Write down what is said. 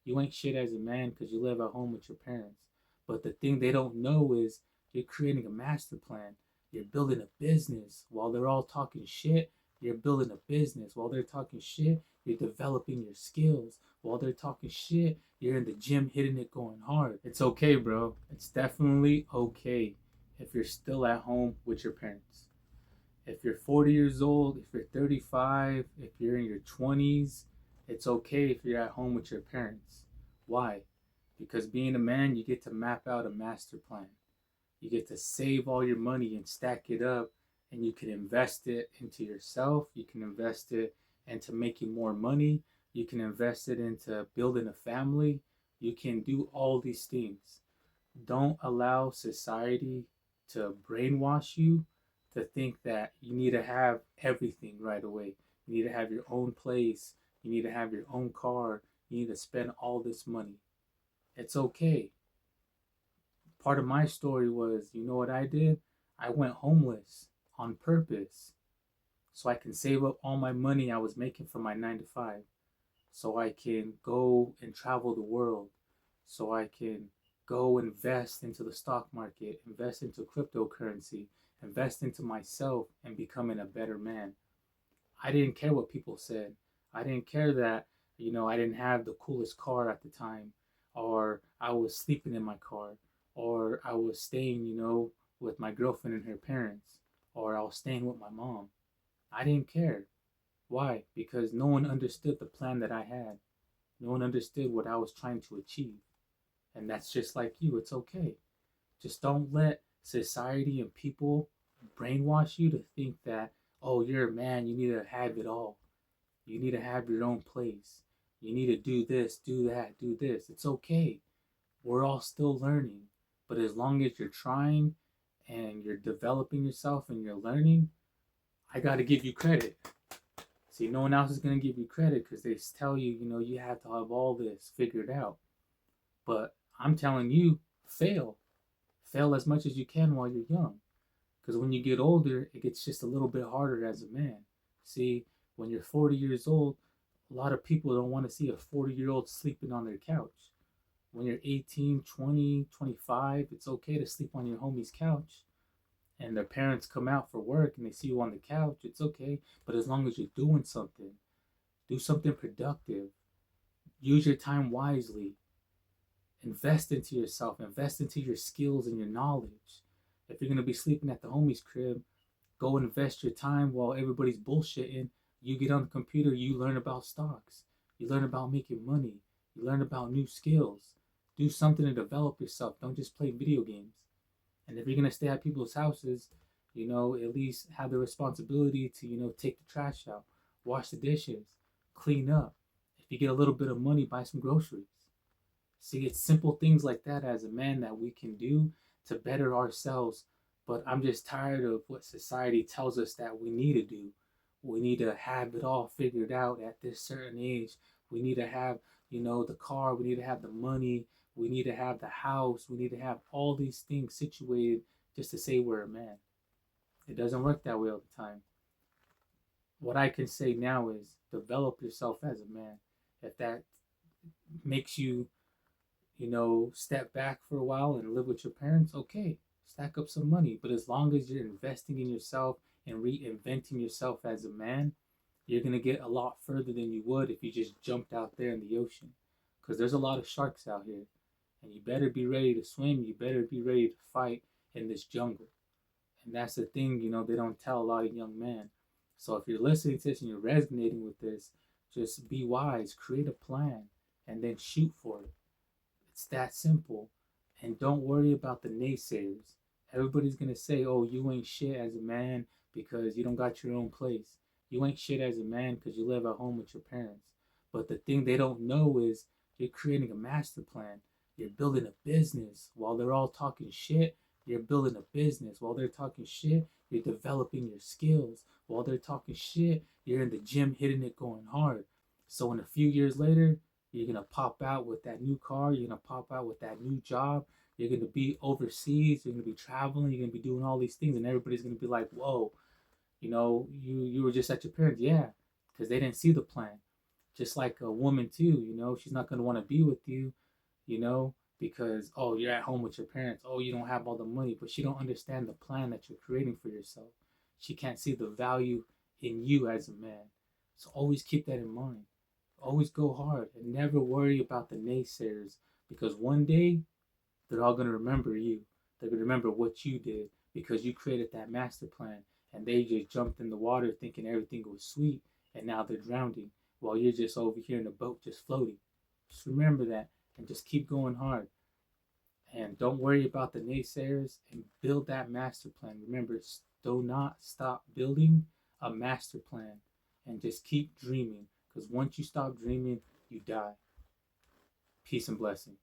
You ain't shit as a man because you live at home with your parents. But the thing they don't know is you're creating a master plan. You're building a business while they're all talking shit. You're building a business while they're talking shit. You're developing your skills while they're talking shit. You're in the gym hitting it going hard. It's okay, bro. It's definitely okay if you're still at home with your parents. If you're 40 years old, if you're 35, if you're in your 20s, it's okay if you're at home with your parents. Why? Because being a man, you get to map out a master plan. You get to save all your money and stack it up, and you can invest it into yourself. You can invest it into making more money. You can invest it into building a family. You can do all these things. Don't allow society to brainwash you to think that you need to have everything right away. You need to have your own place. You need to have your own car. You need to spend all this money. It's okay. Part of my story was, you know what I did? I went homeless on purpose so I can save up all my money I was making from my 9 to 5, so I can go and travel the world, so I can go invest into the stock market, invest into cryptocurrency, invest into myself and becoming a better man. I didn't care what people said. I didn't care that, I didn't have the coolest car at the time, or I was sleeping in my car, or I was staying, with my girlfriend and her parents, or I was staying with my mom. I didn't care. Why? Because no one understood the plan that I had. No one understood what I was trying to achieve. And that's just like you. It's okay. Just don't let society and people brainwash you to think that, oh, you're a man, you need to have it all. You need to have your own place. You need to do this, do that, do this. It's okay. We're all still learning. But as long as you're trying and you're developing yourself and you're learning, I got to give you credit. See, no one else is going to give you credit because they tell you, you have to have all this figured out. But I'm telling you, fail. Fail as much as you can while you're young. Because when you get older, it gets just a little bit harder as a man. See, when you're 40 years old, a lot of people don't want to see a 40-year-old sleeping on their couch. When you're 18, 20, 25, it's okay to sleep on your homie's couch. And their parents come out for work and they see you on the couch, it's okay. But as long as you're doing something, do something productive, use your time wisely, invest into yourself, invest into your skills and your knowledge. If you're going to be sleeping at the homie's crib, go invest your time while everybody's bullshitting. You get on the computer, you learn about stocks, you learn about making money, you learn about new skills. Do something to develop yourself. Don't just play video games. And if you're going to stay at people's houses, at least have the responsibility to, take the trash out, wash the dishes, clean up. If you get a little bit of money, buy some groceries. See, it's simple things like that as a man that we can do to better ourselves. But I'm just tired of what society tells us that we need to do. We need to have it all figured out at this certain age. We need to have, the car. We need to have the money. We need to have the house. We need to have all these things situated just to say we're a man. It doesn't work that way all the time. What I can say now is develop yourself as a man. If that makes you, step back for a while and live with your parents, okay, stack up some money. But as long as you're investing in yourself and reinventing yourself as a man, you're going to get a lot further than you would if you just jumped out there in the ocean. Because there's a lot of sharks out here. And you better be ready to swim. You better be ready to fight in this jungle. And that's the thing, they don't tell a lot of young men. So if you're listening to this and you're resonating with this, just be wise, create a plan, and then shoot for it. It's that simple. And don't worry about the naysayers. Everybody's going to say, oh, you ain't shit as a man because you don't got your own place. You ain't shit as a man because you live at home with your parents. But the thing they don't know is you're creating a master plan. You're building a business while they're all talking shit. You're building a business while they're talking shit. You're developing your skills while they're talking shit. You're in the gym hitting it going hard. So in a few years later, you're gonna pop out with that new car. You're gonna pop out with that new job. You're gonna be overseas. You're gonna be traveling. You're gonna be doing all these things, and everybody's gonna be like, "Whoa, you were just at your parents." Yeah, because they didn't see the plan. Just like a woman too, she's not going to want to be with you, because, oh, you're at home with your parents, oh, you don't have all the money, but she don't understand the plan that you're creating for yourself. She can't see the value in you as a man. So always keep that in mind. Always go hard and never worry about the naysayers, because one day they're all going to remember you. They're going to remember what you did because you created that master plan, and they just jumped in the water thinking everything was sweet, and now they're drowning while you're just over here in the boat just floating. Just remember that and just keep going hard. And don't worry about the naysayers and build that master plan. Remember, do not stop building a master plan and just keep dreaming, because once you stop dreaming, you die. Peace and blessings.